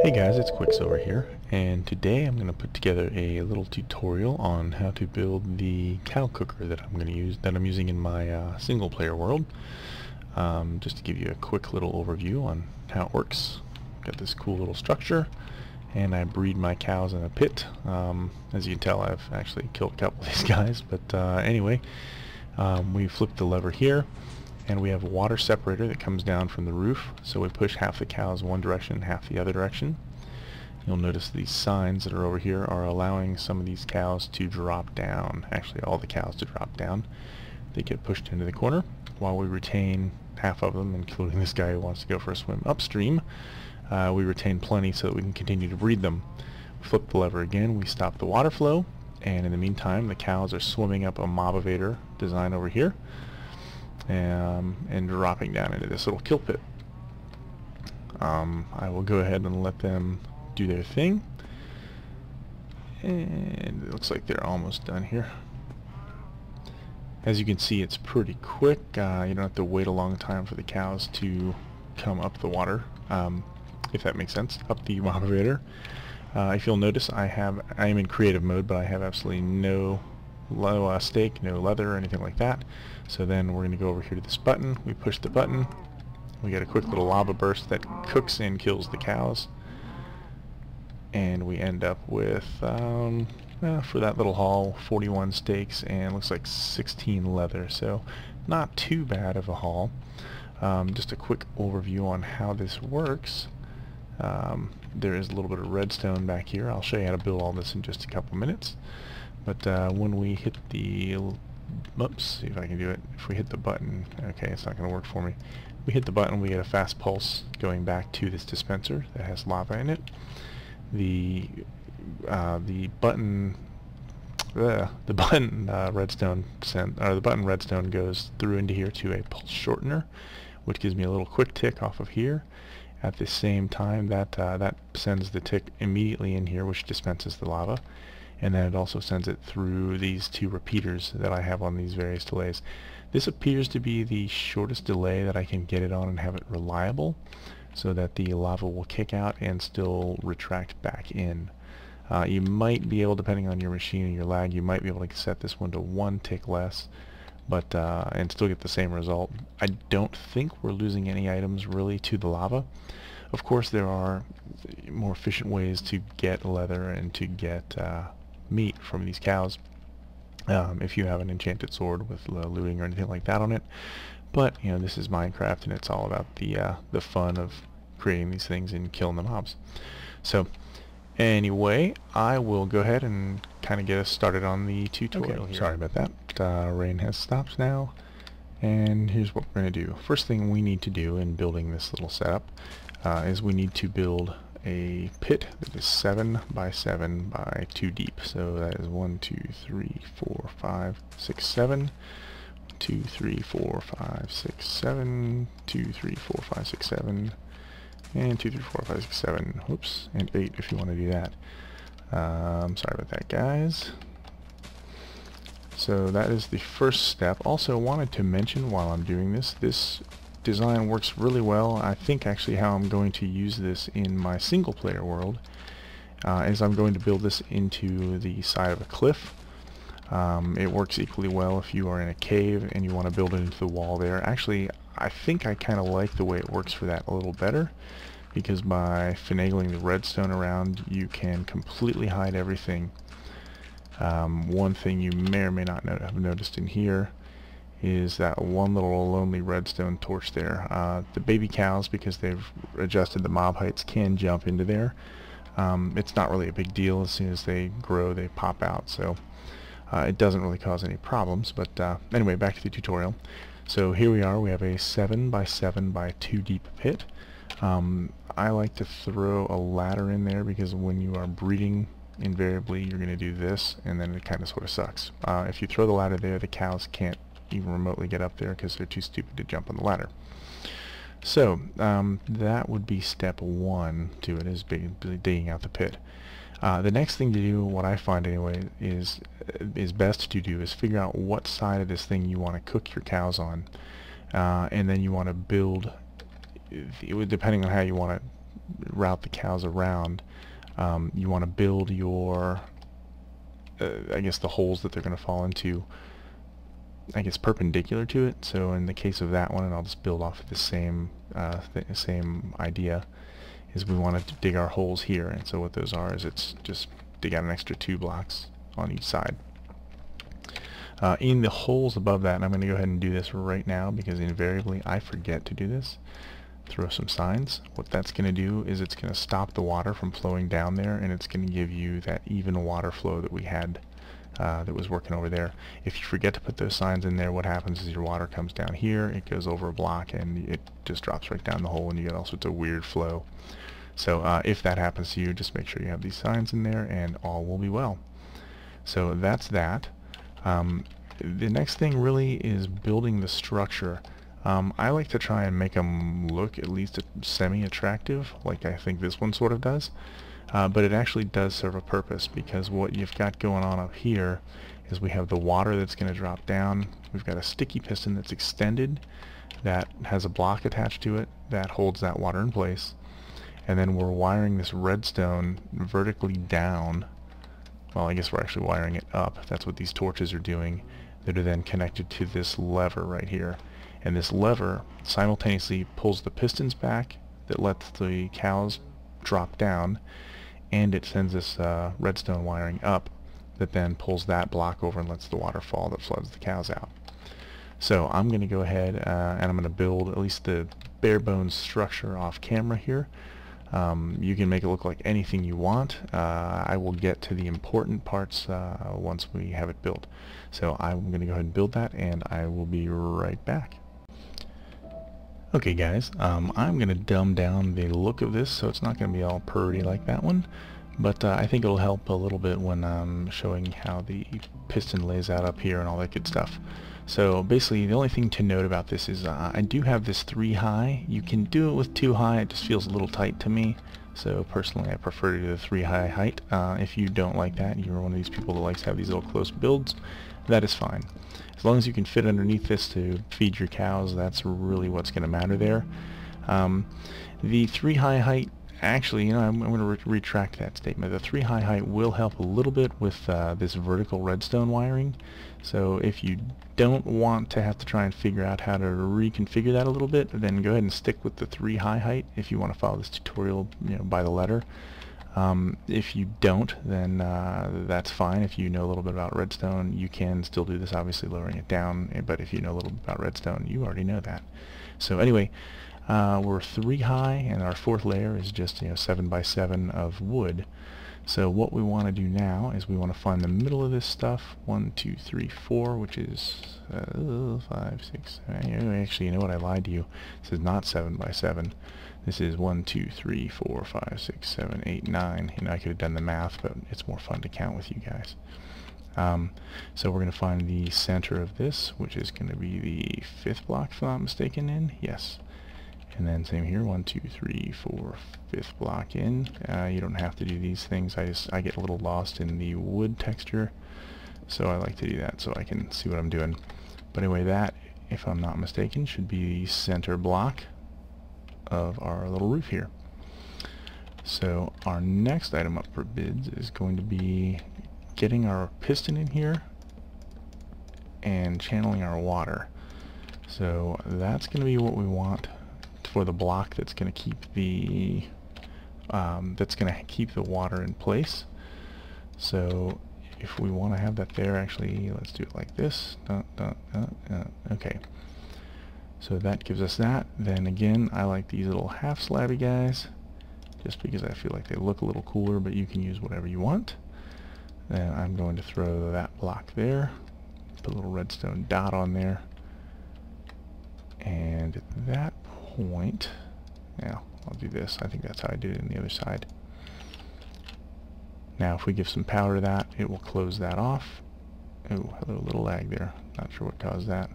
Hey guys, it's Quicksilver here, and today I'm going to put together a little tutorial on how to build the cow cooker that I'm using in my single player world. Just to give you a quick little overview on how it works. Got this cool little structure, and I breed my cows in a pit. As you can tell, I've actually killed a couple of these guys, but anyway, we flip the lever here, and we have a water separator that comes down from the roof, so we push half the cows one direction, half the other direction. You'll notice these signs that are over here are allowing some of these cows to drop down, actually all the cows to drop down. They get pushed into the corner, while we retain half of them, including this guy who wants to go for a swim upstream. We retain plenty so that we can continue to breed them. Flip the lever again, we stop the water flow, and in the meantime the cows are swimming up a mob-evader design over here. And dropping down into this little kill pit. I will go ahead and let them do their thing, and it looks like they're almost done here. As you can see, it's pretty quick. You don't have to wait a long time for the cows to come up the water, if that makes sense, up the mob-evader. If you'll notice, I am in creative mode, but I have absolutely no stake, no leather or anything like that. So then we're going to go over here to this button. We push the button. We get a quick little lava burst that cooks and kills the cows. And we end up with, for that little haul, 41 steaks and looks like 16 leather. So not too bad of a haul. Just a quick overview on how this works. There is a little bit of redstone back here. I'll show you how to build all this in just a couple minutes. But when we hit the, oops, see if I can do it. If we hit the button, okay, it's not going to work for me. We hit the button, we get a fast pulse going back to this dispenser that has lava in it. The button redstone goes through into here to a pulse shortener, which gives me a little quick tick off of here. At the same time, that sends the tick immediately in here, which dispenses the lava. And then it also sends it through these two repeaters that I have on these various delays. This appears to be the shortest delay that I can get it on and have it reliable, so that the lava will kick out and still retract back in. You might be able, depending on your machine and your lag, you might be able to set this one to one tick less, but and still get the same result. I don't think we're losing any items really to the lava. Of course, there are more efficient ways to get leather and to get meat from these cows, if you have an enchanted sword with looting or anything like that on it. But you know, this is Minecraft, and it's all about the fun of creating these things and killing the mobs. So anyway, I will go ahead and kind of get us started on the tutorial here. Sorry about that. Rain has stopped now, and here's what we're going to do. First thing we need to do in building this little setup is we need to build a pit that is 7 by 7 by 2 deep. So that is 1, 2, 3, 4, 5, 6, 7. 2, 3, 4, 5, 6, 7. 2, 3, 4, 5, 6, 7. And 2, 3, 4, 5, 6, 7. Oops, and 8 if you want to do that. Sorry about that, guys. So that is the first step. Also wanted to mention while I'm doing this, this design works really well. I think actually how I'm going to use this in my single player world is I'm going to build this into the side of a cliff. It works equally well if you are in a cave and you want to build it into the wall there. Actually, I think I kind of like the way it works for that a little better, because by finagling the redstone around you can completely hide everything. One thing you may or may not have noticed in here is that one little lonely redstone torch there. The baby cows, because they've adjusted the mob heights, can jump into there. It's not really a big deal. As soon as they grow, they pop out, so it doesn't really cause any problems. But anyway, back to the tutorial. So here we are. We have a 7 by 7 by 2 deep pit. I like to throw a ladder in there because when you are breeding, invariably you're going to do this, and then it kind of sort of sucks. If you throw the ladder there, the cows can't even remotely get up there because they're too stupid to jump on the ladder. So that would be step 1 to it, is digging out the pit. The next thing to do, what I find anyway, is best to do is figure out what side of this thing you want to cook your cows on, and then you want to build, depending on how you want to route the cows around, you want to build your, I guess, the holes that they're going to fall into, I guess, perpendicular to it. So in the case of that one, and I'll just build off of the same idea, is we want to dig our holes here. And so what those are is it's just dig out an extra 2 blocks on each side. In the holes above that, and I'm going to go ahead and do this right now because invariably I forget to do this, throw some signs. What that's going to do is it's going to stop the water from flowing down there, and it's going to give you that even water flow that we had that was working over there. If you forget to put those signs in there, what happens is your water comes down here, it goes over a block, and it just drops right down the hole, and you get all sorts of weird flow. So if that happens to you, just make sure you have these signs in there, and all will be well. So that's that. The next thing really is building the structure. I like to try and make them look at least semi-attractive, like I think this one sort of does. But it actually does serve a purpose, because what you've got going on up here is we have the water that's going to drop down. We've got a sticky piston that's extended that has a block attached to it that holds that water in place. And then we're wiring this redstone vertically down. Well, I guess we're actually wiring it up. That's what these torches are doing, that are then connected to this lever right here. And this lever simultaneously pulls the pistons back that lets the cows drop down, and it sends this redstone wiring up that then pulls that block over and lets the water fall that floods the cows out. So I'm going to go ahead and I'm going to build at least the bare bones structure off camera here. You can make it look like anything you want. I will get to the important parts once we have it built. So I'm going to go ahead and build that, and I will be right back. Okay guys, I'm going to dumb down the look of this so it's not going to be all purdy like that one, but I think it'll help a little bit when I'm showing how the piston lays out up here and all that good stuff. So basically the only thing to note about this is I do have this 3 high. You can do it with 2 high, it just feels a little tight to me. So personally I prefer to do the 3 high height. If you don't like that, you're one of these people that likes to have these little close builds, that is fine. As long as you can fit underneath this to feed your cows, that's really what's going to matter there. The 3 high height, actually, I'm going to retract that statement. The 3 high height will help a little bit with this vertical redstone wiring. So if you don't want to have to try and figure out how to reconfigure that a little bit, then go ahead and stick with the 3 high height if you want to follow this tutorial, by the letter. If you don't, then that's fine. If you know a little bit about redstone, you can still do this, obviously lowering it down, but if you know a little bit about redstone, you already know that. So anyway, we're 3 high, and our 4th layer is just 7 by 7 of wood. So what we want to do now is we want to find the middle of this stuff, 1, 2, 3, 4, which is 5, 6, 7. Actually, you know what, I lied to you. This is not 7 by 7. This is 1, 2, 3, 4, 5, 6, 7, 8, 9. I could have done the math, but it's more fun to count with you guys. So we're going to find the center of this, which is going to be the 5th block, if I'm not mistaken, in. Yes. And then same here, 1, 2, 3, 4, 5th block in. You don't have to do these things. I get a little lost in the wood texture, so I like to do that so I can see what I'm doing. But anyway, that, if I'm not mistaken, should be the center block of our little roof here. So our next item up for bids is going to be getting our piston in here and channeling our water. So that's going to be what we want for the block that's going to keep the water in place. So if we want to have that there, actually, let's do it like this. Okay. So that gives us that. Then again, I like these little half slabby guys, just because I feel like they look a little cooler, but you can use whatever you want. Then I'm going to throw that block there, put a little redstone dot on there, and at that point, now I'll do this. I think that's how I did it on the other side. Now if we give some power to that, it will close that off. Oh, hello, little lag there. Not sure what caused that.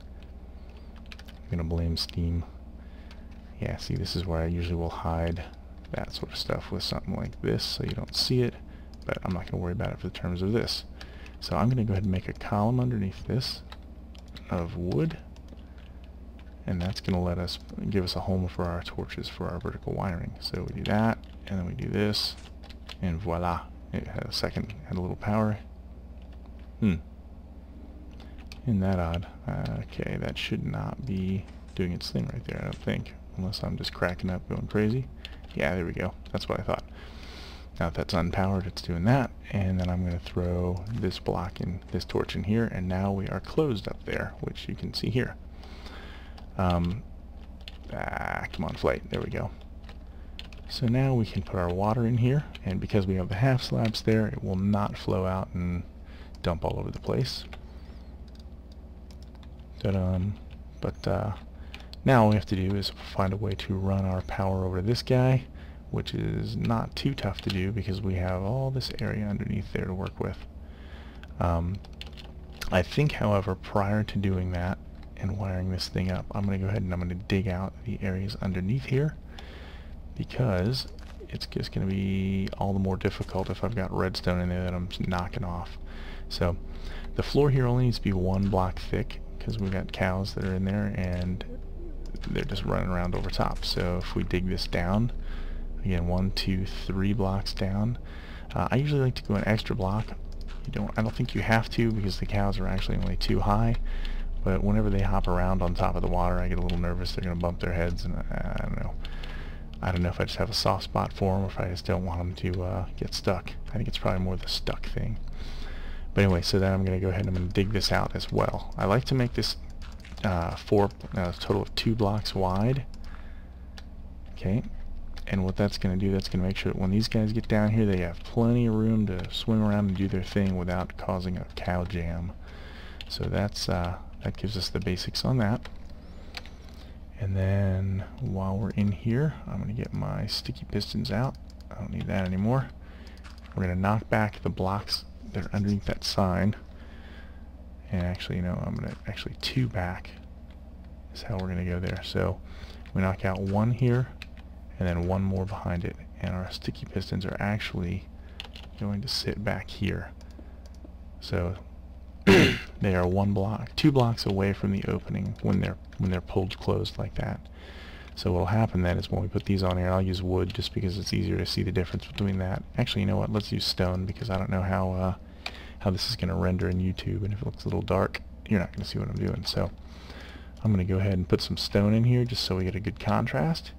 I'm going to blame Steam. Yeah, see, this is where I usually will hide that sort of stuff with something like this so you don't see it, but I'm not going to worry about it for the terms of this. So I'm going to go ahead and make a column underneath this of wood, and that's going to let us give us a home for our torches for our vertical wiring. So we do that, and then we do this, and voila, it had a little power. Isn't that odd? Okay, that should not be doing its thing right there, I don't think, unless I'm just cracking up going crazy. Yeah, there we go. That's what I thought. Now if that's unpowered, it's doing that, and then I'm going to throw this block in, this torch in here, and now we are closed up there, which you can see here. Come on, flight. There we go. So now we can put our water in here, and because we have the half slabs there, it will not flow out and dump all over the place. But now all we have to do is find a way to run our power over to this guy, which is not too tough to do because we have all this area underneath there to work with. I think, however, prior to doing that and wiring this thing up, I'm going to go ahead and I'm going to dig out the areas underneath here, because it's just going to be all the more difficult if I've got redstone in there that I'm knocking off. So the floor here only needs to be 1 block thick, because we've got cows that are in there and they're just running around over top. So if we dig this down, again, 1, 2, 3 blocks down. I usually like to go an extra block. I don't think you have to, because the cows are actually only too high. But whenever they hop around on top of the water, I get a little nervous. They're going to bump their heads, and I don't know. I don't know if I just have a soft spot for them, or if I just don't want them to get stuck. I think it's probably more the stuck thing. But anyway, so then I'm going to go ahead and I'm going to dig this out as well. I like to make this a total of 2 blocks wide. Okay. And what that's going to do, that's going to make sure that when these guys get down here, they have plenty of room to swim around and do their thing without causing a cow jam. So that's that gives us the basics on that. And then while we're in here, I'm going to get my sticky pistons out. I don't need that anymore. We're going to knock back the blocks that are underneath that sign. And actually, you know, I'm going to actually 2 back is how we're going to go there. So we knock out 1 here, and then 1 more behind it, and our sticky pistons are actually going to sit back here. So they are 2 blocks away from the opening when they're pulled closed like that. So what'll happen then is when we put these on here, I'll use wood just because it's easier to see the difference between that. Actually, you know what? Let's use stone, because I don't know how this is going to render in YouTube, and if it looks a little dark, you're not going to see what I'm doing. So I'm going to go ahead and put some stone in here just so we get a good contrast.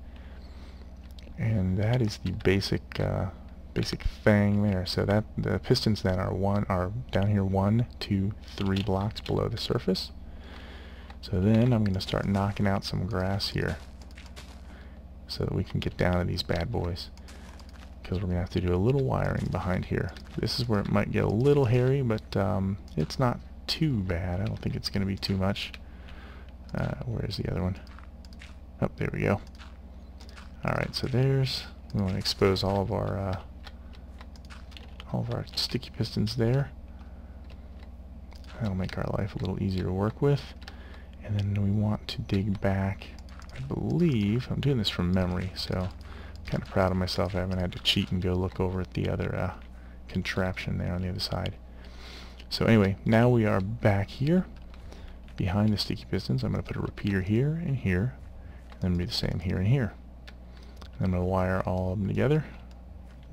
And that is the basic thing there. So that the pistons then are down here 1, 2, 3 blocks below the surface. So then I'm going to start knocking out some grass here, so that we can get down to these bad boys. Because we're going to have to do a little wiring behind here. This is where it might get a little hairy, but it's not too bad. I don't think it's going to be too much. Where's the other one? Oh, there we go. Alright, so we want to expose all of our sticky pistons there. That'll make our life a little easier to work with. And then we want to dig back, I believe, I'm doing this from memory, so I'm kind of proud of myself. I haven't had to cheat and go look over at the other contraption there on the other side. So anyway, now we are back here behind the sticky pistons. I'm going to put a repeater here and here, and then do the same here and here. I'm going to wire all of them together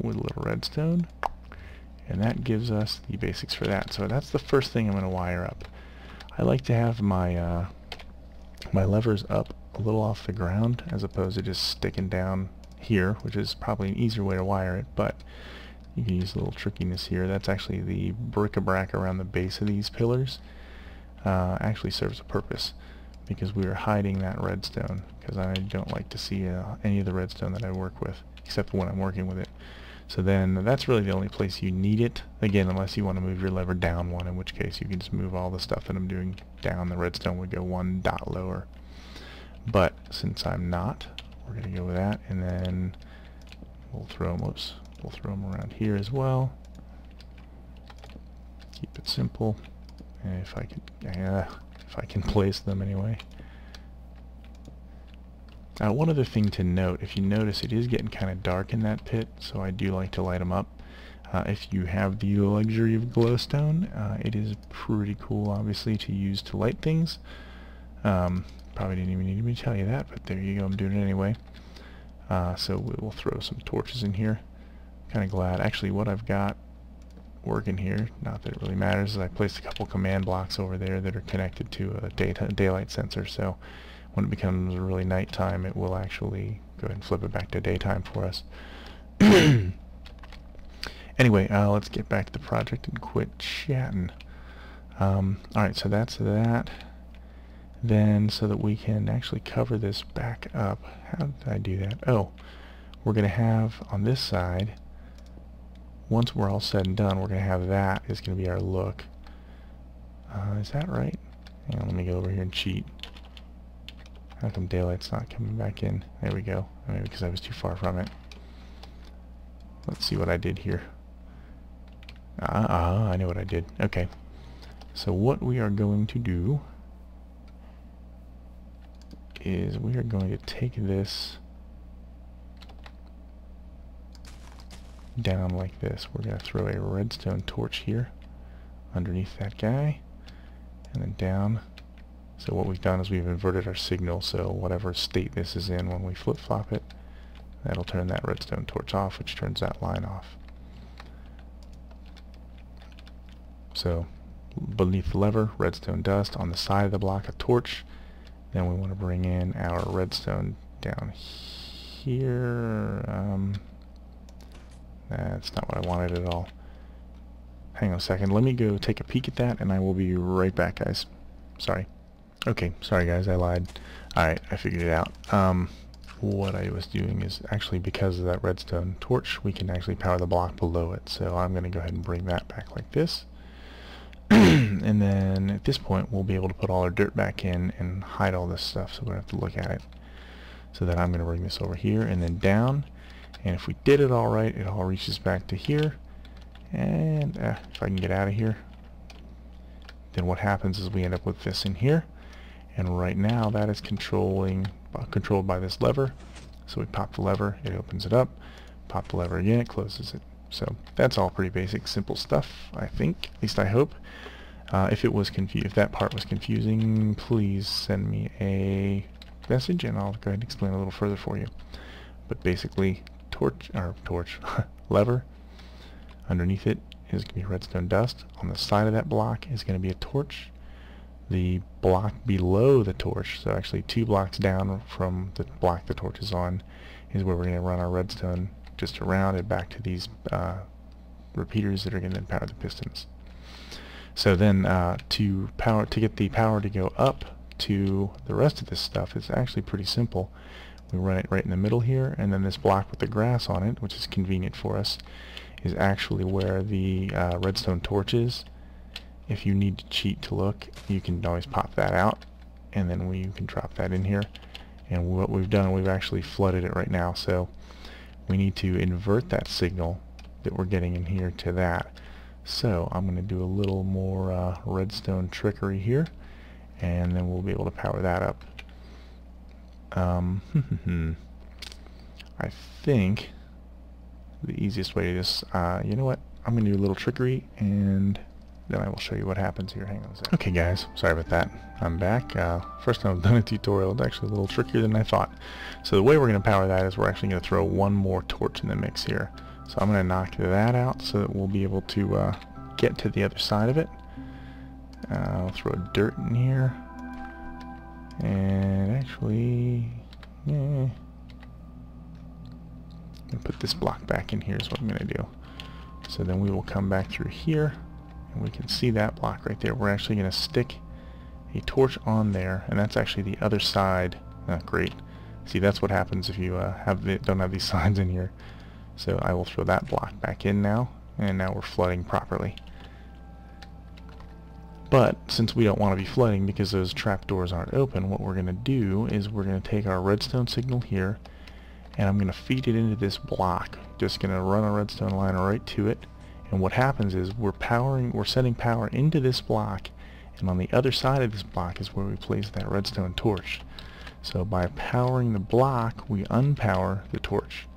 with a little redstone, and that gives us the basics for that. So that's the first thing I'm going to wire up. I like to have my my levers up a little off the ground as opposed to just sticking down here, which is probably an easier way to wire it, but you can use a little trickiness here. That's actually the bric-a-brac around the base of these pillars actually serves a purpose, because we are hiding that redstone, because I don't like to see any of the redstone that I work with, except when I'm working with it. So then that's really the only place you need it, again, unless you want to move your lever down 1, in which case you can just move all the stuff that I'm doing down. The redstone would go 1 dot lower. But since I'm not, we're going to go with that, and then we'll throw them around here as well. Keep it simple, and if I can place them anyway. Now, one other thing to note, if you notice, it is getting kind of dark in that pit, so I do like to light them up. If you have the luxury of glowstone, it is pretty cool, obviously, to use to light things. Probably didn't even need me to tell you that, but there you go, I'm doing it anyway. So we will throw some torches in here. Kind of glad. Actually, what I've got working here, not that it really matters, is I placed a couple command blocks over there that are connected to a daylight sensor, so when it becomes really nighttime, it will actually go ahead and flip it back to daytime for us. Anyway, let's get back to the project and quit chatting. Alright, so that's that. Then, so that we can actually cover this back up, how did I do that? Oh, we're going to have on this side, once we're all said and done, we're going to have that is going to be our look. Is that right? Hang on, let me go over here and cheat. How come daylight's not coming back in? There we go. Maybe because I was too far from it. Let's see what I did here. I know what I did. Okay. So what we are going to do is we are going to take this down like this. We're going to throw a redstone torch here underneath that guy and then down. So what we've done is we've inverted our signal, so whatever state this is in when we flip-flop it, that'll turn that redstone torch off, which turns that line off. So beneath the lever, redstone dust. On the side of the block, a torch. Then we want to bring in our redstone down here. That's not what I wanted at all. Hang on a second. Let me go take a peek at that, and I will be right back, guys. Sorry. Okay, sorry guys, I lied. Alright, I figured it out. What I was doing is actually, because of that redstone torch, we can actually power the block below it. So I'm going to go ahead and bring that back like this. And then at this point we'll be able to put all our dirt back in and hide all this stuff, so we don't have to look at it. So then I'm going to bring this over here and then down, and if we did it all right, it all reaches back to here. And if I can get out of here, then what happens is we end up with this in here, and right now that is controlled by this lever. So we pop the lever, it opens it up, pop the lever again, it closes it. So that's all pretty basic, simple stuff, I think. At least I hope. If that part was confusing, please send me a message and I'll go ahead and explain a little further for you. But basically, lever. Underneath it is going to be redstone dust. On the side of that block is going to be a torch. The block below the torch, so actually 2 blocks down from the block the torch is on, is where we're going to run our redstone just around and back to these repeaters that are going to power the pistons. So then to get the power to go up to the rest of this stuff is actually pretty simple. We run it right in the middle here, and then this block with the grass on it, which is convenient for us, is actually where the redstone torch is. If you need to cheat to look, you can always pop that out, and then you can drop that in here. And what we've done, we've actually flooded it right now, so we need to invert that signal that we're getting in here to that. So I'm going to do a little more redstone trickery here, and then we'll be able to power that up. I think the easiest way to just, you know what, I'm going to do a little trickery, and then I will show you what happens here. Hang on a second. Okay guys, sorry about that. I'm back. First time I've done a tutorial. It's actually a little trickier than I thought. So the way we're going to power that is we're actually going to throw one more torch in the mix here. So I'm going to knock that out so that we'll be able to get to the other side of it. I'll throw dirt in here. And actually, I'm going to put this block back in here is what I'm going to do. So then we will come back through here, and we can see that block right there. We're actually going to stick a torch on there, and that's actually the other side. Great. See, that's what happens if you don't have these signs in here. So I will throw that block back in now, and now we're flooding properly. But since we don't want to be flooding because those trapdoors aren't open, what we're going to do is we're going to take our redstone signal here, and I'm going to feed it into this block. Just going to run a redstone line right to it, and what happens is we're sending power into this block, and on the other side of this block is where we place that redstone torch. So by powering the block, we unpower the torch.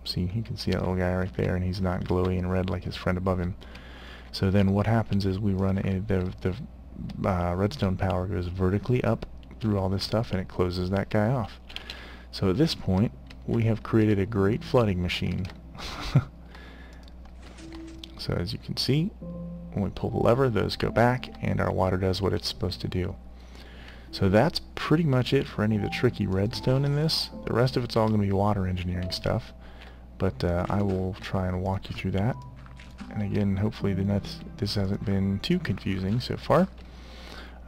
See, you can see that little guy right there, and he's not glowy and red like his friend above him. So then what happens is we run the redstone power goes vertically up through all this stuff and it closes that guy off. So at this point we have created a great flooding machine. So as you can see, when we pull the lever, those go back and our water does what it's supposed to do. So that's pretty much it for any of the tricky redstone in this. The rest of it's all going to be water engineering stuff, but I will try and walk you through that. And again, hopefully this hasn't been too confusing so far.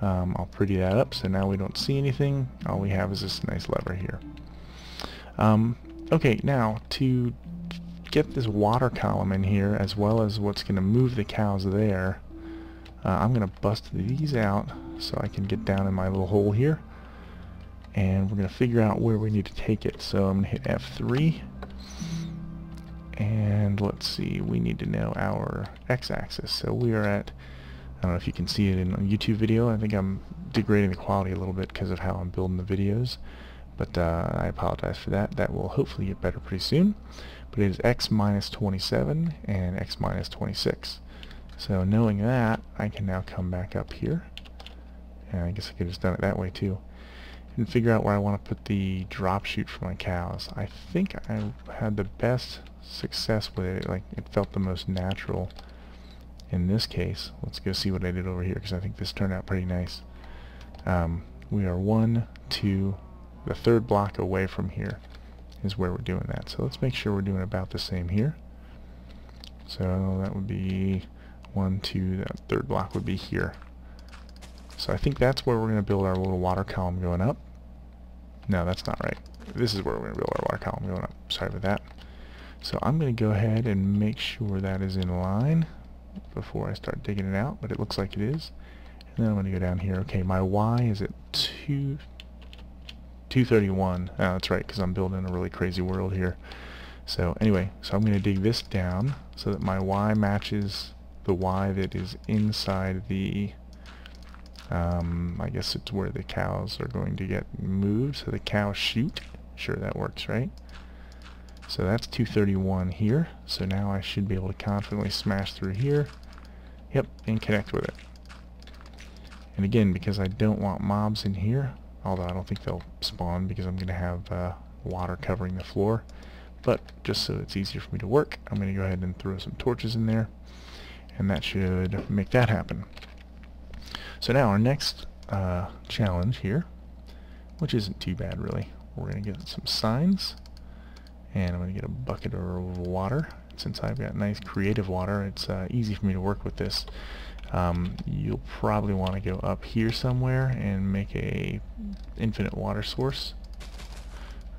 I'll pretty that up so now we don't see anything. All we have is this nice lever here. Okay, now to get this water column in here, as well as what's going to move the cows there, I'm going to bust these out so I can get down in my little hole here, and we're going to figure out where we need to take it. So I'm going to hit F3, and let's see, we need to know our x-axis. So we are at, I don't know if you can see it in a YouTube video, I think I'm degrading the quality a little bit because of how I'm building the videos, but I apologize for that. That will hopefully get better pretty soon. But it is x minus 27 and x minus 26. So knowing that, I can now come back up here, and I guess I could have just done it that way too, and figure out where I want to put the drop chute for my cows. I think I had the best success with it, like it felt the most natural in this case. Let's go see what I did over here, because I think this turned out pretty nice. We are 1, 2, the third block away from here is where we're doing that. So let's make sure we're doing about the same here. So that would be 1, 2, that third block would be here. So I think that's where we're going to build our little water column going up. No, that's not right. This is where we're going to build our water column going up. Sorry about that. So I'm going to go ahead and make sure that is in line before I start digging it out, but it looks like it is. And then I'm going to go down here. Okay, my Y is at 231. Oh, that's right, because I'm building a really crazy world here. So anyway, so I'm going to dig this down so that my Y matches the Y that is inside the, I guess it's where the cows are going to get moved, so the cow chute. Sure, that works, right? So that's 231 here. So now I should be able to confidently smash through here. Yep, and connect with it. And again, because I don't want mobs in here, although I don't think they'll spawn because I'm going to have water covering the floor, but just so it's easier for me to work, I'm going to go ahead and throw some torches in there, and that should make that happen. So now our next challenge here, which isn't too bad really, we're going to get some signs, and I'm going to get a bucket of water. Since I've got nice creative water, it's easy for me to work with this. You'll probably want to go up here somewhere and make a infinite water source.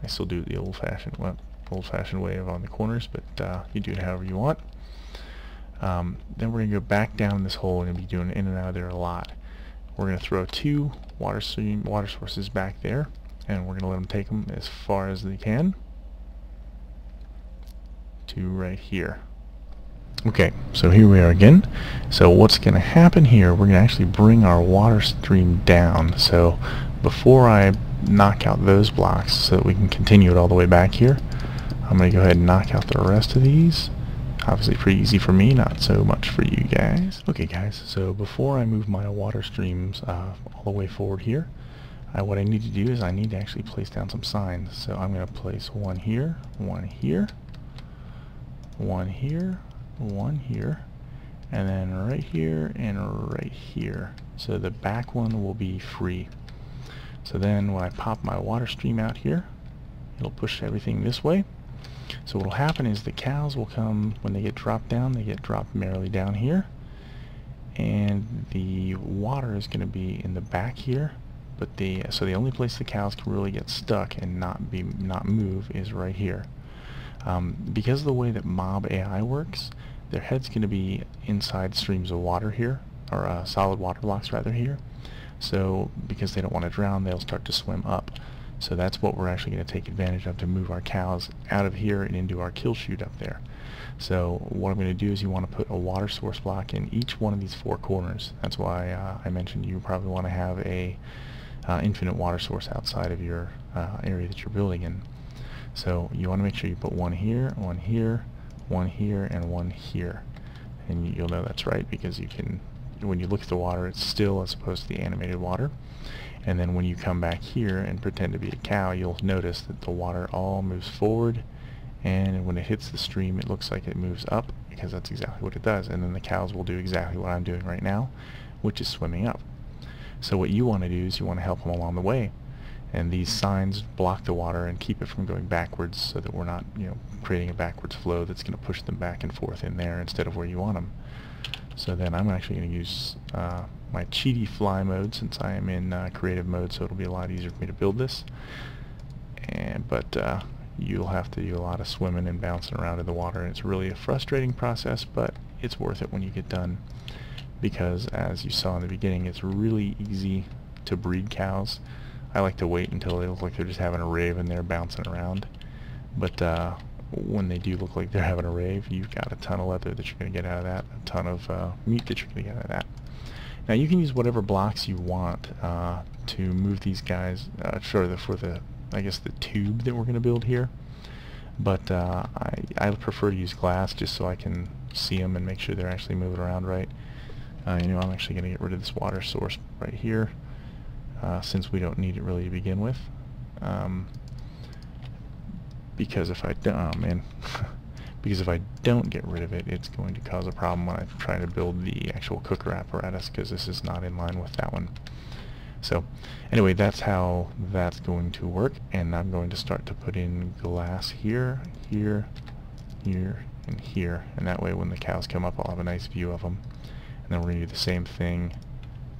I still do it the old-fashioned way of on the corners, but you do it however you want. Then we're going to go back down this hole and be doing in and out of there a lot. We're going to throw 2 water sources back there, and we're going to let them take them as far as they can to right here. Okay, so here we are again. So what's going to happen here, we're going to actually bring our water stream down. So before I knock out those blocks so that we can continue it all the way back here, I'm going to go ahead and knock out the rest of these. Obviously pretty easy for me, not so much for you guys. Okay guys, so before I move my water streams all the way forward here, what I need to do is I need to actually place down some signs. So I'm going to place one here, one here, one here, one here, and then right here and right here. So the back one will be free. So then when I pop my water stream out here, it'll push everything this way. So what will happen is the cows will come, when they get dropped down, they get dropped merrily down here, and the water is going to be in the back here. But so the only place the cows can really get stuck and not move is right here. Because of the way that mob AI works, their head's going to be inside streams of water here, or solid water blocks rather here. So because they don't want to drown, they'll start to swim up. So that's what we're actually going to take advantage of to move our cows out of here and into our kill chute up there. So what I'm going to do is you want to put a water source block in each one of these 4 corners. That's why I mentioned you probably want to have a infinite water source outside of your area that you're building in. So you want to make sure you put one here, one here, one here, and one here. And you'll know that's right because you can when you look at the water, it's still as opposed to the animated water. And then when you come back here and pretend to be a cow, you'll notice that the water all moves forward, and when it hits the stream it looks like it moves up, because that's exactly what it does. And then the cows will do exactly what I'm doing right now, which is swimming up. So what you want to do is you want to help them along the way, and these signs block the water and keep it from going backwards, so that we're not, creating a backwards flow that's going to push them back and forth in there instead of where you want them. So then I'm actually going to use my cheaty fly mode, since I am in creative mode, so it'll be a lot easier for me to build this. But you'll have to do a lot of swimming and bouncing around in the water, and it's really a frustrating process, but it's worth it when you get done, because as you saw in the beginning, it's really easy to breed cows. I like to wait until they look like they're just having a rave and they're bouncing around, but when they do look like they're having a rave, you've got a ton of leather that you're going to get out of that, a ton of meat that you're going to get out of that. Now you can use whatever blocks you want to move these guys for the I guess the tube that we're going to build here, but I prefer to use glass just so I can see them and make sure they're actually moving around right. I'm actually going to get rid of this water source right here, since we don't need it really to begin with. Because if I don't, because if I don't get rid of it, it's going to cause a problem when I try to build the actual cooker apparatus, because this is not in line with that one. So anyway, that's how that's going to work, and I'm going to start to put in glass here, here, here, and here, and that way when the cows come up I'll have a nice view of them. And then we're going to do the same thing,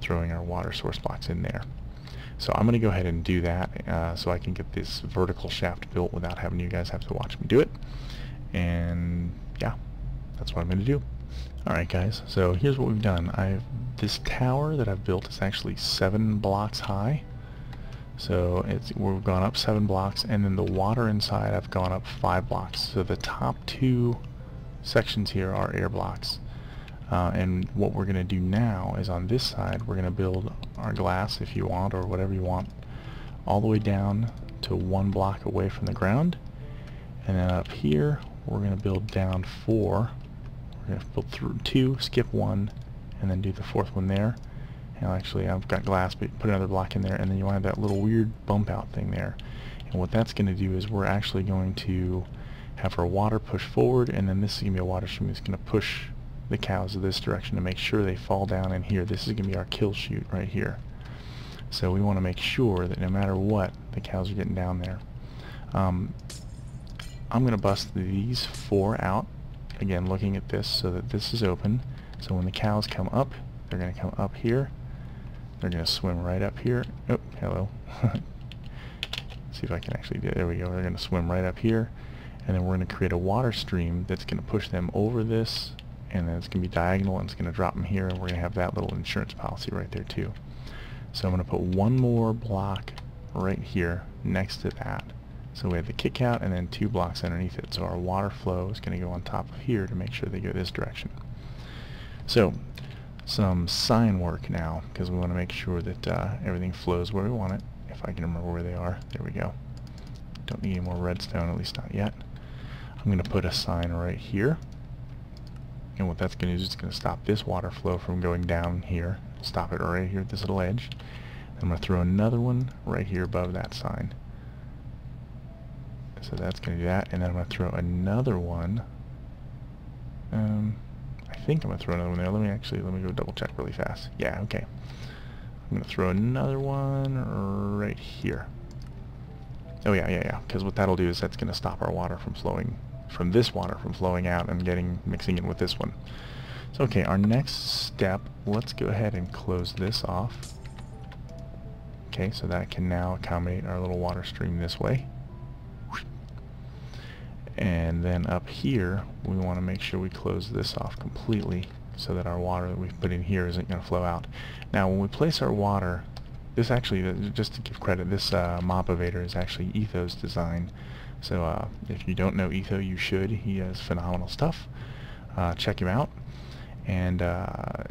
throwing our water source blocks in there. So I'm going to go ahead and do that so I can get this vertical shaft built without having you guys have to watch me do it. And yeah, that's what I'm going to do. Alright guys, so here's what we've done. This tower that I've built is actually 7 blocks high. So we've gone up 7 blocks, and then the water inside I've gone up 5 blocks. So the top 2 sections here are air blocks. And what we're going to do now is on this side we're going to build our glass, if you want, or whatever you want, all the way down to 1 block away from the ground. And then up here we're going to build down 4. We're going to build through 2, skip 1, and then do the 4th one there. And actually I've got glass, but put another block in there, and then you want to have that little weird bump out thing there. And what that's going to do is we're actually going to have our water push forward, and then this is going to be a water stream that's going to push the cows in this direction to make sure they fall down in here. This is going to be our kill chute right here. So we want to make sure that no matter what, the cows are getting down there. I'm going to bust these 4 out, again looking at this so that this is open. So when the cows come up, they're going to come up here. They're going to swim right up here. Oh, hello. See if I can actually do it. There we go. They're going to swim right up here. And then we're going to create a water stream that's going to push them over this, and then it's going to be diagonal, and it's going to drop them here, and we're going to have that little insurance policy right there too. So I'm going to put 1 more block right here next to that. So we have the kick out and then 2 blocks underneath it. So our water flow is going to go on top of here to make sure they go this direction. So some sign work now, because we want to make sure that everything flows where we want it. If I can remember where they are. There we go. Don't need any more redstone, at least not yet. I'm going to put a sign right here. And what that's going to do is it's going to stop this water flow from going down here. Stop it right here at this little edge. I'm going to throw another one right here above that sign. So that's going to do that. And then I'm going to throw another one. I think I'm going to throw another one there. Let me go double check really fast. Yeah, okay. I'm going to throw another one right here. Oh yeah. Because what that'll do is that's going to stop our water from flowing, from this water from flowing out and mixing in with this one. So okay, our next step, let's go ahead and close this off. Okay, so that can now accommodate our little water stream this way. And then up here, we want to make sure we close this off completely so that our water that we've put in here isn't going to flow out. Now when we place our water, this actually, just to give credit, this Motivator is actually Etho's design. So if you don't know Etho, you should. He has phenomenal stuff. Check him out. And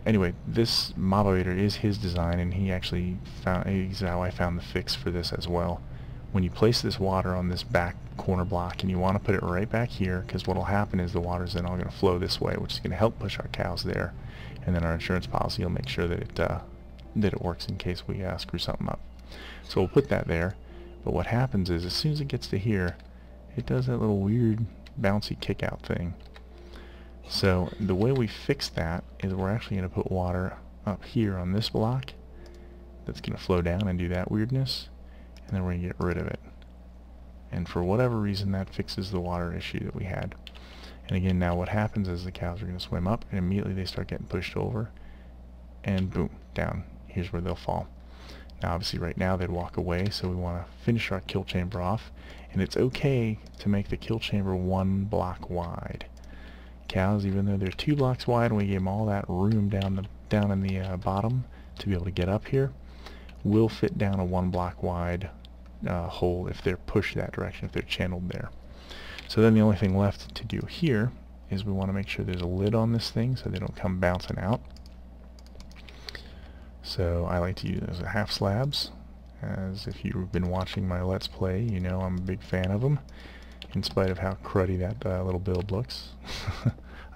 anyway, this Motivator is his design, and he's how I found the fix for this as well. When you place this water on this back corner block, and you want to put it right back here, because what will happen is the water's then all going to flow this way, which is going to help push our cows there. and then our insurance policy will make sure that it works in case we screw something up. So we'll put that there. But what happens is, as soon as it gets to here, it does that little weird bouncy kick out thing. So the way we fix that is we're actually going to put water up here on this block that's going to flow down and do that weirdness, and then we're going to get rid of it. And for whatever reason, that fixes the water issue that we had. And again, now what happens is the cows are going to swim up, and immediately they start getting pushed over, and boom, down. Here's where they'll fall. Now obviously right now they'd walk away, so we want to finish our kill chamber off, and it's okay to make the kill chamber 1 block wide. Cows, even though they're 2 blocks wide, and we gave them all that room down in the bottom to be able to get up here, will fit down a 1 block wide hole if they're pushed that direction, if they're channeled there. So then the only thing left to do here is we want to make sure there's a lid on this thing so they don't come bouncing out. So I like to use half slabs, as if you've been watching my Let's Play, you know I'm a big fan of them, in spite of how cruddy that little build looks.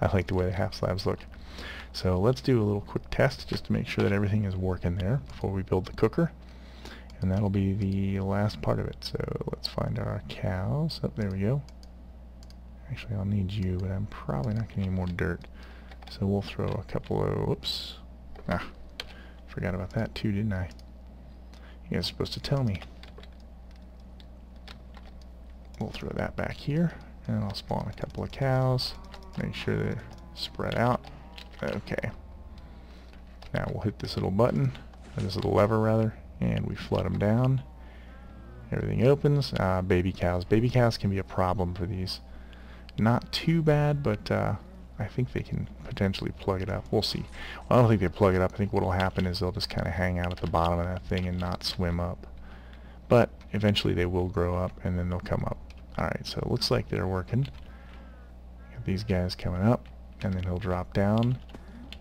I like the way the half slabs look. So let's do a little quick test just to make sure that everything is working there before we build the cooker. And that'll be the last part of it. So let's find our cows. Oh, there we go. Actually, I'll need you, but I'm probably not going to need more dirt. So we'll throw a couple of... Whoops. Forgot about that too, didn't I? You guys are supposed to tell me. We'll throw that back here, and I'll spawn a couple of cows. Make sure they're spread out. Okay. Now we'll hit this little button, or this little lever rather, and we flood them down. Everything opens. Baby cows. Baby cows can be a problem for these. Not too bad, but I think they can potentially plug it up. We'll see. Well, I don't think they plug it up. I think what will happen is they'll just kind of hang out at the bottom of that thing and not swim up. But eventually they will grow up, and then they'll come up. Alright, so it looks like they're working. Got these guys coming up, and then he'll drop down.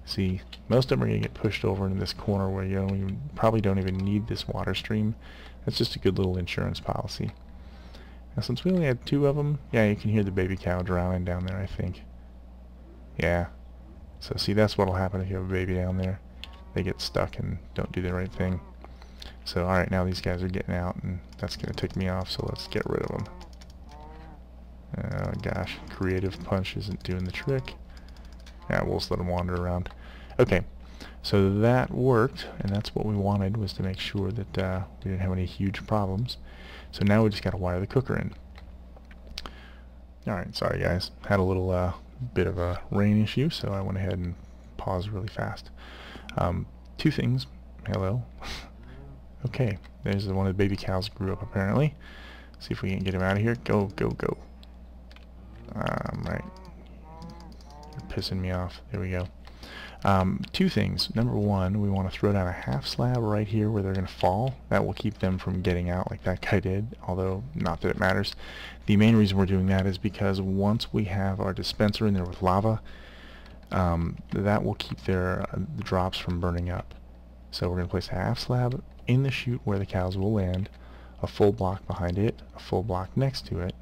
See, most of them are going to get pushed over into this corner where you probably don't even need this water stream. That's just a good little insurance policy. Now since we only had 2 of them, yeah, you can hear the baby cow drowning down there, I think. Yeah. So see, that's what'll happen if you have a baby down there. They get stuck and don't do the right thing. So alright, now these guys are getting out, and that's going to tick me off, so let's get rid of them. Oh gosh, creative punch isn't doing the trick. Yeah, we'll just let them wander around. Okay, so that worked, and that's what we wanted, was to make sure that we didn't have any huge problems. So now we just got to wire the cooker in. Alright, sorry guys, had a little bit of a rain issue, so I went ahead and paused really fast. 2 things. Hello. Okay, there's one of the baby cows grew up apparently. See if we can get him out of here. Go, go, go. Right. You're pissing me off. There we go. 2 things. Number 1, we want to throw down a half slab right here where they're going to fall. That will keep them from getting out like that guy did, although not that it matters. The main reason we're doing that is because once we have our dispenser in there with lava, that will keep their drops from burning up. So we're going to place a half slab in the chute where the cows will land, a full block behind it, a full block next to it,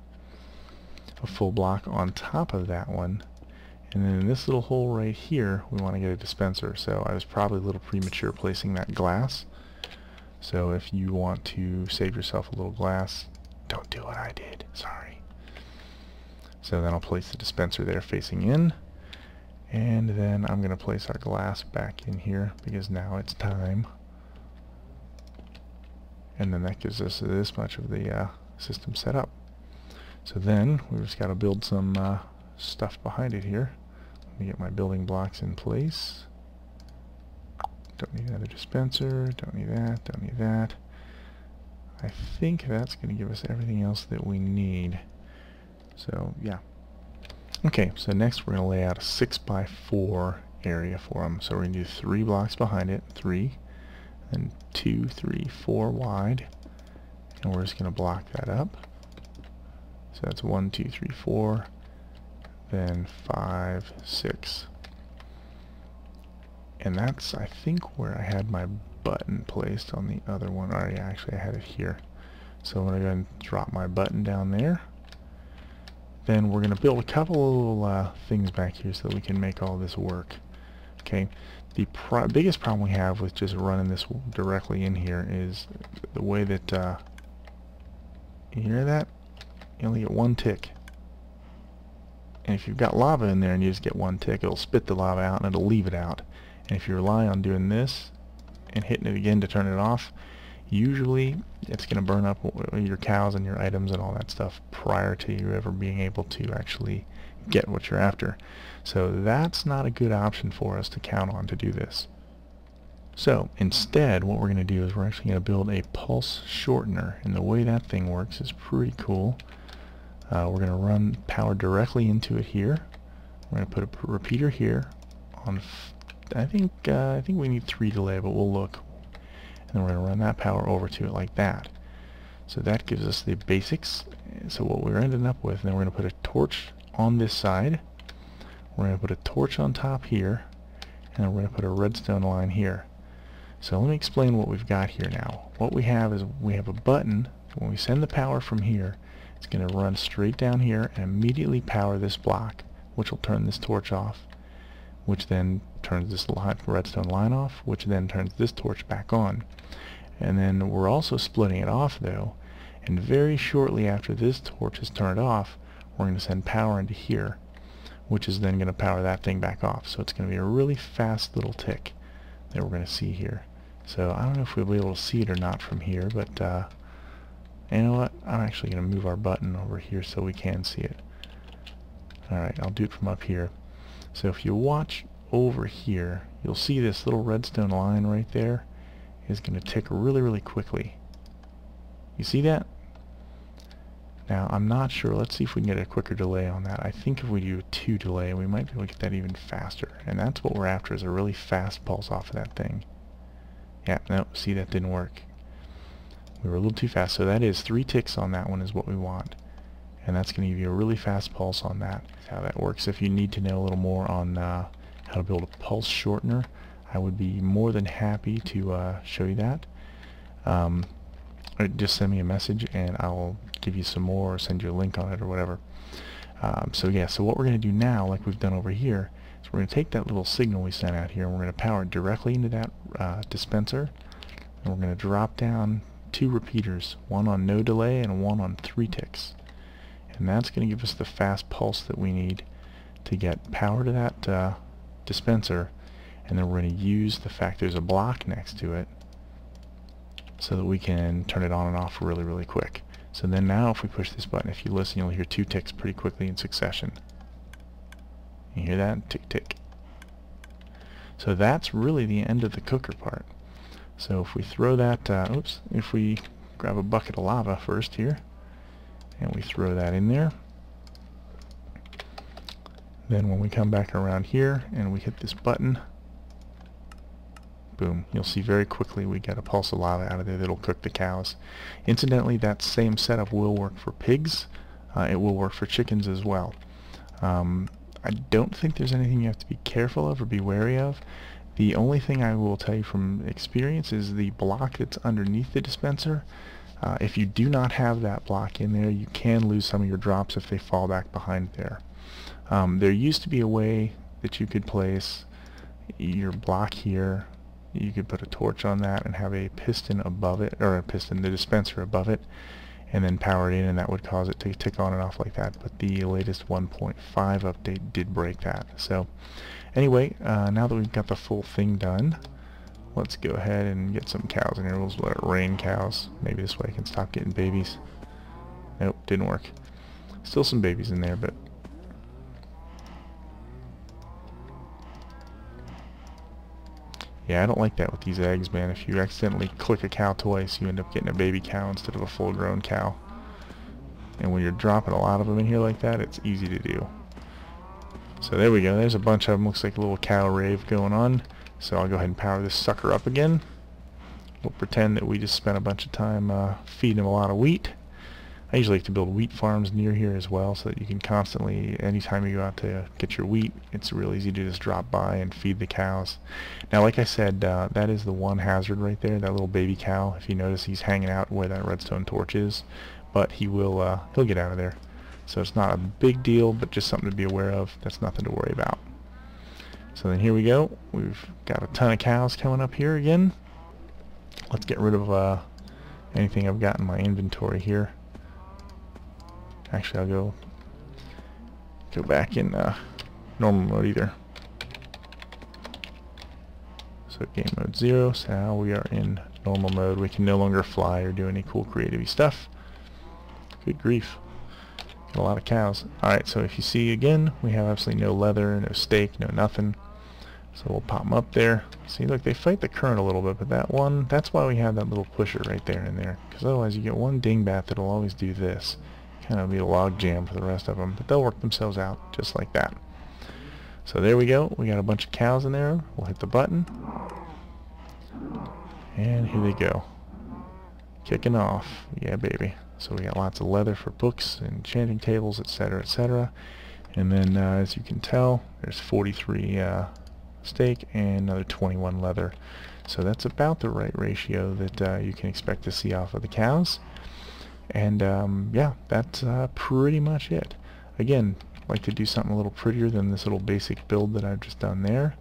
a full block on top of that one, and then in this little hole right here we want to get a dispenser. So I was probably a little premature placing that glass, so if you want to save yourself a little glass, don't do what I did, sorry. So then I'll place the dispenser there facing in, and then I'm going to place our glass back in here because now it's time. And then that gives us this much of the system set up. So then we've just got to build some stuff behind it here. Let me get my building blocks in place. Don't need another dispenser, don't need that, don't need that. I think that's going to give us everything else that we need. So yeah. Okay, so next we're going to lay out a 6x4 area for them. So we're going to do 3 blocks behind it, 3, and 2, 3, 4 wide, and we're just going to block that up. So that's 1, 2, 3, 4, then 5, 6. And that's, I think, where I had my button placed on the other one. Or yeah, actually I had it here. So I'm going to go ahead and drop my button down there. Then we're going to build a couple of little things back here so that we can make all this work. Okay, the biggest problem we have with just running this directly in here is the way that, you hear that? You only get one tick. And if you've got lava in there and you just get one tick, it'll spit the lava out and it'll leave it out. And if you rely on doing this and hitting it again to turn it off, usually it's going to burn up your cows and your items and all that stuff prior to you ever being able to actually get what you're after. So that's not a good option for us to count on to do this. So instead, what we're going to do is we're actually going to build a pulse shortener, and the way that thing works is pretty cool. We're going to run power directly into it here. We're going to put a repeater here on, I think we need 3 delay, but we'll look. And then we're going to run that power over to it like that. So that gives us the basics. So what we're ending up with, then we're going to put a torch on this side. We're going to put a torch on top here, and then we're going to put a redstone line here. So let me explain what we've got here now. What we have is we have a button. When we send the power from here, it's going to run straight down here and immediately power this block, which will turn this torch off, which then turns this redstone line off, which then turns this torch back on. And then we're also splitting it off though, and very shortly after this torch is turned off, we're going to send power into here, which is then going to power that thing back off. So it's going to be a really fast little tick that we're going to see here. So I don't know if we'll be able to see it or not from here, but you know what? I'm actually going to move our button over here so we can see it. Alright, I'll do it from up here. So if you watch over here, you'll see this little redstone line right there is going to tick really, really quickly. You see that? Now, I'm not sure. Let's see if we can get a quicker delay on that. I think if we do a 2 delay, we might be able to get that even faster. And that's what we're after, is a really fast pulse off of that thing. Yeah, no, see, that didn't work. We were a little too fast, so that is 3 ticks on that one is what we want. And that's going to give you a really fast pulse on that. That's how that works. If you need to know a little more on how to build a pulse shortener, I would be more than happy to show you that. Or just send me a message and I'll give you some more or send you a link on it or whatever. So yeah, so what we're going to do now, like we've done over here, is we're going to take that little signal we sent out here and we're going to power it directly into that dispenser, and we're going to drop down 2 repeaters, one on no delay and one on 3 ticks. And that's going to give us the fast pulse that we need to get power to that dispenser, and then we're going to use the fact there's a block next to it so that we can turn it on and off really, really quick. So then now if we push this button, if you listen, you'll hear 2 ticks pretty quickly in succession. You hear that? Tick, tick. So that's really the end of the cooker part. So if we throw that, if we grab a bucket of lava first here, and we throw that in there, then when we come back around here and we hit this button, boom, you'll see very quickly we get a pulse of lava out of there that'll cook the cows. Incidentally, that same setup will work for pigs. It will work for chickens as well. I don't think there's anything you have to be careful of or be wary of. The only thing I will tell you from experience is the block that's underneath the dispenser. If you do not have that block in there, you can lose some of your drops if they fall back behind there. There used to be a way that you could place your block here. You could put a torch on that and have a piston above it, or the dispenser above it, and then power it in, and that would cause it to tick on and off like that. But the latest 1.5 update did break that. So anyway, now that we've got the full thing done, let's go ahead and get some cows in here. We'll just let it rain cows. Maybe this way I can stop getting babies. Nope, didn't work. Still some babies in there, but yeah, I don't like that with these eggs, man. If you accidentally click a cow twice, you end up getting a baby cow instead of a full-grown cow. And when you're dropping a lot of them in here like that, it's easy to do. So there we go. There's a bunch of them. Looks like a little cow rave going on. So I'll go ahead and power this sucker up again. We'll pretend that we just spent a bunch of time feeding them a lot of wheat. I usually like to build wheat farms near here as well, so that you can constantly, anytime you go out to get your wheat, it's real easy to just drop by and feed the cows. Now, like I said, that is the one hazard right there, that little baby cow. If you notice, he's hanging out where that redstone torch is, but he'll get out of there. So it's not a big deal, but just something to be aware of. That's nothing to worry about. So then here we go. We've got a ton of cows coming up here again. Let's get rid of anything I've got in my inventory here. Actually, I'll go back in normal mode either. So game mode 0. So now we are in normal mode. We can no longer fly or do any cool creative stuff. Good grief. Got a lot of cows. Alright, so if you see again, we have absolutely no leather, no steak, no nothing. So we'll pop them up there. See, look, they fight the current a little bit, but that one, that's why we have that little pusher right there and there. Because otherwise you get one dingbat that'll always do this. Kind of be a log jam for the rest of them, but they'll work themselves out just like that. So there we go. We got a bunch of cows in there. We'll hit the button. And here they go. Kicking off. Yeah, baby. So we got lots of leather for books and enchanting tables, etc., etc. And then, as you can tell, there's 43 steak and another 21 leather. So that's about the right ratio that you can expect to see off of the cows. And yeah, that's pretty much it. Again, I'd like to do something a little prettier than this little basic build that I've just done there.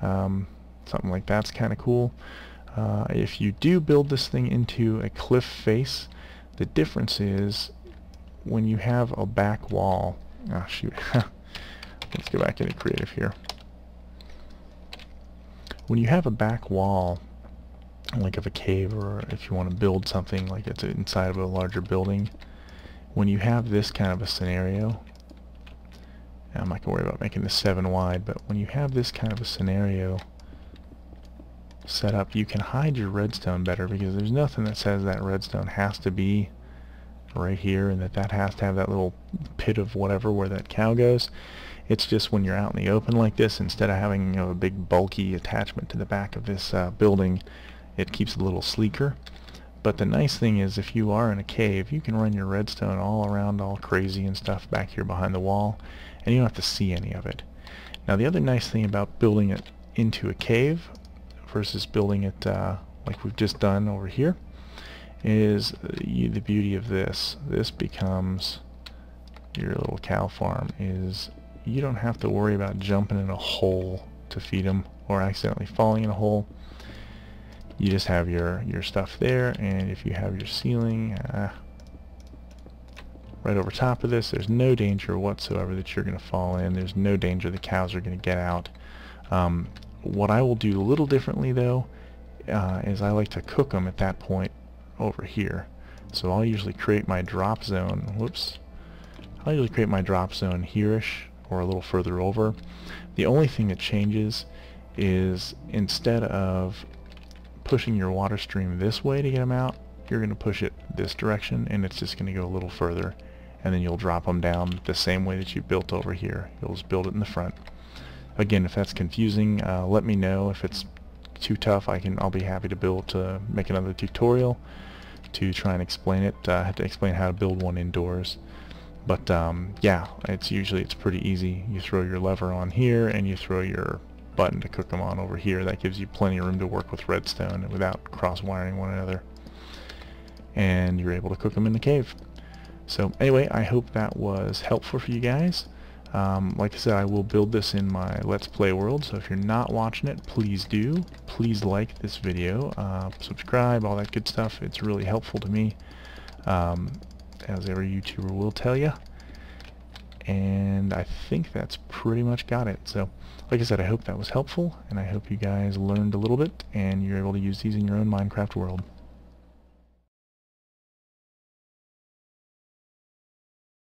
Something like that's kind of cool. If you do build this thing into a cliff face, the difference is when you have a back wall. Ah, shoot. Let's go back into creative here. When you have a back wall, like of a cave, or if you want to build something like it's inside of a larger building, when you have this kind of a scenario, I'm not going to worry about making this 7 wide, but when you have this kind of a scenario set up, you can hide your redstone better, because there's nothing that says that redstone has to be right here and that has to have that little pit of whatever where that cow goes. It's just when you're out in the open like this, instead of having, you know, a big bulky attachment to the back of this building, it keeps it a little sleeker. But the nice thing is, if you are in a cave, you can run your redstone all around all crazy and stuff back here behind the wall, and you don't have to see any of it. Now the other nice thing about building it into a cave versus building it like we've just done over here is the beauty of this. This becomes your little cow farm. Is you don't have to worry about jumping in a hole to feed them or accidentally falling in a hole. You just have your stuff there, and if you have your ceiling right over top of this, there's no danger whatsoever that you're going to fall in. There's no danger the cows are going to get out. What I will do a little differently though is I like to cook them at that point over here. So I'll usually create my drop zone. Whoops. I'll usually create my drop zone here-ish or a little further over. The only thing that changes is instead of pushing your water stream this way to get them out, you're going to push it this direction, and it's just going to go a little further, and then you'll drop them down the same way that you built over here. You'll just build it in the front. Again, if that's confusing, let me know. If it's too tough, I'll be happy to make another tutorial to try and explain it. I have to explain how to build one indoors. But yeah, it's pretty easy. You throw your lever on here, and you throw your button to cook them on over here. That gives you plenty of room to work with redstone without cross-wiring one another. And you're able to cook them in the cave. So anyway, I hope that was helpful for you guys. Like I said, I will build this in my Let's Play world, so if you're not watching it, please do. Please like this video, subscribe, all that good stuff. It's really helpful to me, as every YouTuber will tell you. And I think that's pretty much got it. So, like I said, I hope that was helpful, and I hope you guys learned a little bit, and you're able to use these in your own Minecraft world.